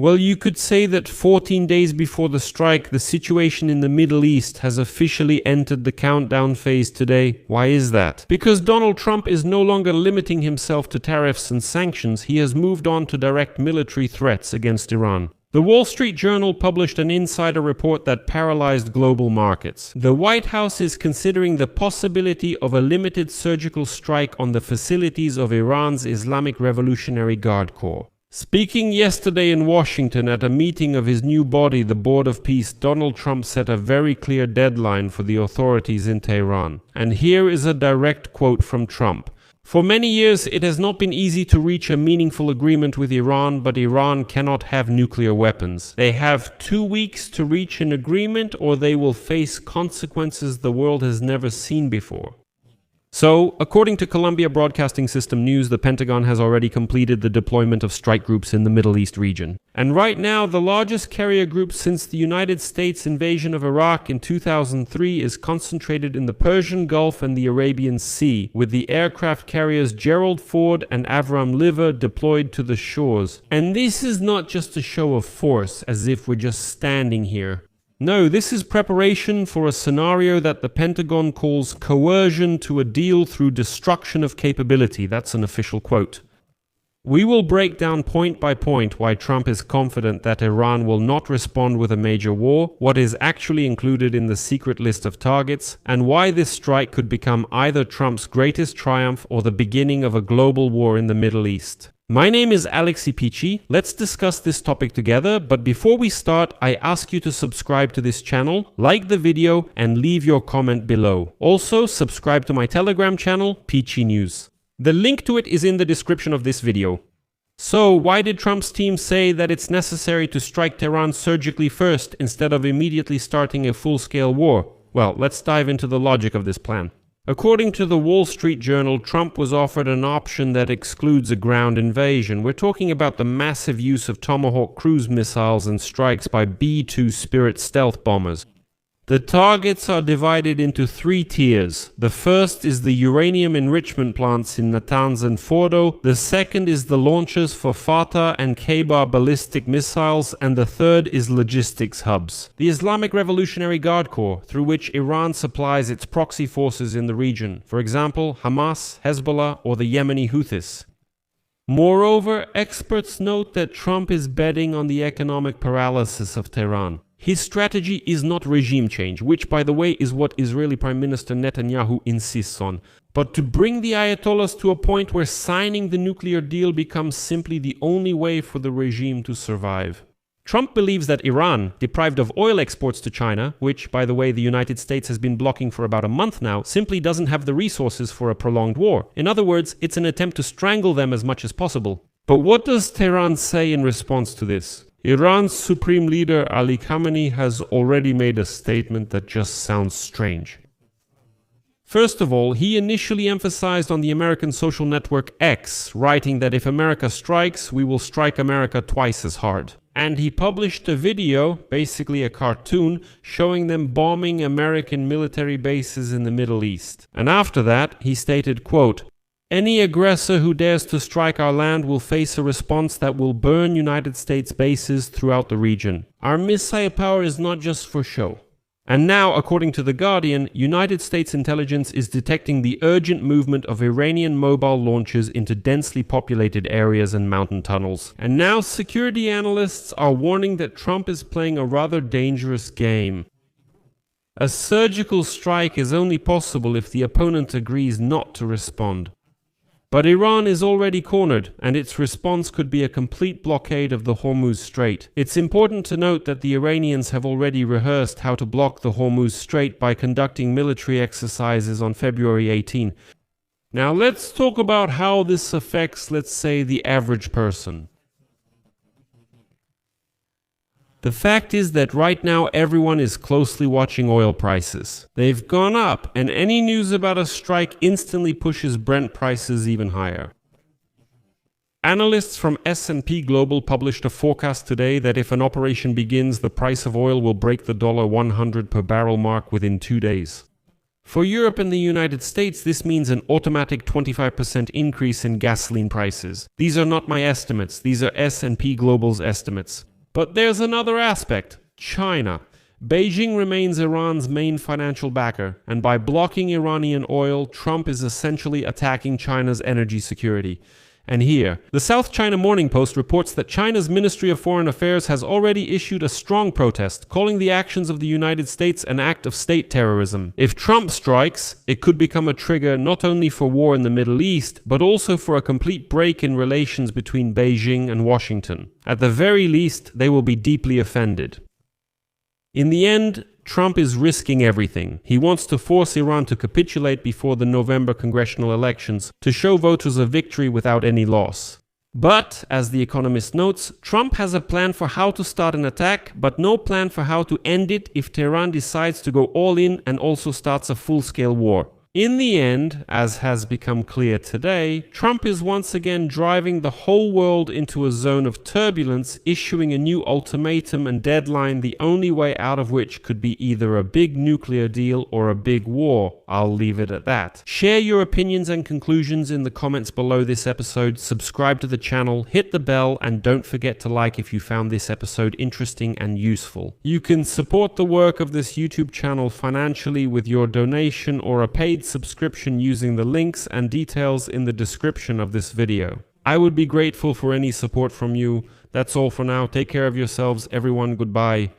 Well, you could say that 14 days before the strike, the situation in the Middle East has officially entered the countdown phase today. Why is that? Because Donald Trump is no longer limiting himself to tariffs and sanctions, he has moved on to direct military threats against Iran. The Wall Street Journal published an insider report that paralyzed global markets. The White House is considering the possibility of a limited surgical strike on the facilities of Iran's Islamic Revolutionary Guard Corps. Speaking yesterday in Washington at a meeting of his new body, the Board of Peace, Donald Trump set a very clear deadline for the authorities in Tehran. And here is a direct quote from Trump. For many years, it has not been easy to reach a meaningful agreement with Iran, but Iran cannot have nuclear weapons. They have 2 weeks to reach an agreement, or they will face consequences the world has never seen before. So, according to Columbia Broadcasting System News, the Pentagon has already completed the deployment of strike groups in the Middle East region. And right now, the largest carrier group since the United States invasion of Iraq in 2003 is concentrated in the Persian Gulf and the Arabian Sea, with the aircraft carriers Gerald Ford and Avram Liver deployed to the shores. And this is not just a show of force, as if we're just standing here. No, this is preparation for a scenario that the Pentagon calls coercion to a deal through destruction of capability. That's an official quote. We will break down point by point why Trump is confident that Iran will not respond with a major war, what is actually included in the secret list of targets, and why this strike could become either Trump's greatest triumph or the beginning of a global war in the Middle East. My name is Alexi Pichi. Let's discuss this topic together, but before we start, I ask you to subscribe to this channel, like the video, and leave your comment below. Also, subscribe to my Telegram channel, Pichi News. The link to it is in the description of this video. So, why did Trump's team say that it's necessary to strike Tehran surgically first instead of immediately starting a full-scale war? Well, let's dive into the logic of this plan. According to the Wall Street Journal, Trump was offered an option that excludes a ground invasion. We're talking about the massive use of Tomahawk cruise missiles and strikes by B-2 Spirit stealth bombers. The targets are divided into 3 tiers. The first is the uranium enrichment plants in Natanz and Fordo. The second is the launchers for Fatah and Khaybar ballistic missiles. And the third is logistics hubs. The Islamic Revolutionary Guard Corps, through which Iran supplies its proxy forces in the region. For example, Hamas, Hezbollah, or the Yemeni Houthis. Moreover, experts note that Trump is betting on the economic paralysis of Tehran. His strategy is not regime change, which, by the way, is what Israeli Prime Minister Netanyahu insists on, but to bring the Ayatollahs to a point where signing the nuclear deal becomes simply the only way for the regime to survive. Trump believes that Iran, deprived of oil exports to China, which, by the way, the United States has been blocking for about a month now, simply doesn't have the resources for a prolonged war. In other words, it's an attempt to strangle them as much as possible. But what does Tehran say in response to this? Iran's supreme leader Ali Khamenei has already made a statement that just sounds strange. First of all, he initially emphasized on the American social network X, writing that if America strikes, we will strike America twice as hard. And he published a video, basically a cartoon, showing them bombing American military bases in the Middle East. And after that, he stated, quote, "Any aggressor who dares to strike our land will face a response that will burn United States bases throughout the region. Our missile power is not just for show." And now, according to The Guardian, United States intelligence is detecting the urgent movement of Iranian mobile launchers into densely populated areas and mountain tunnels. And now security analysts are warning that Trump is playing a rather dangerous game. A surgical strike is only possible if the opponent agrees not to respond. But Iran is already cornered, and its response could be a complete blockade of the Hormuz Strait. It's important to note that the Iranians have already rehearsed how to block the Hormuz Strait by conducting military exercises on February 18. Now let's talk about how this affects, let's say, the average person. The fact is that right now everyone is closely watching oil prices. They've gone up, and any news about a strike instantly pushes Brent prices even higher. Analysts from S&P Global published a forecast today that if an operation begins, the price of oil will break the $100 per barrel mark within 2 days. For Europe and the United States, this means an automatic 25% increase in gasoline prices. These are not my estimates, these are S&P Global's estimates. But there's another aspect: China. Beijing remains Iran's main financial backer, and by blocking Iranian oil, Trump is essentially attacking China's energy security. And here, the South China Morning Post reports that China's Ministry of Foreign Affairs has already issued a strong protest, calling the actions of the United States an act of state terrorism. If Trump strikes, it could become a trigger not only for war in the Middle East, but also for a complete break in relations between Beijing and Washington. At the very least, they will be deeply offended. In the end, Trump is risking everything. He wants to force Iran to capitulate before the November congressional elections to show voters a victory without any loss. But, as The Economist notes, Trump has a plan for how to start an attack, but no plan for how to end it if Tehran decides to go all in and also starts a full-scale war. In the end, as has become clear today, Trump is once again driving the whole world into a zone of turbulence, issuing a new ultimatum and deadline, the only way out of which could be either a big nuclear deal or a big war. I'll leave it at that. Share your opinions and conclusions in the comments below this episode, subscribe to the channel, hit the bell, and don't forget to like if you found this episode interesting and useful. You can support the work of this YouTube channel financially with your donation or a paid subscription using the links and details in the description of this video. I would be grateful for any support from you. That's all for now. Take care of yourselves, everyone. Goodbye.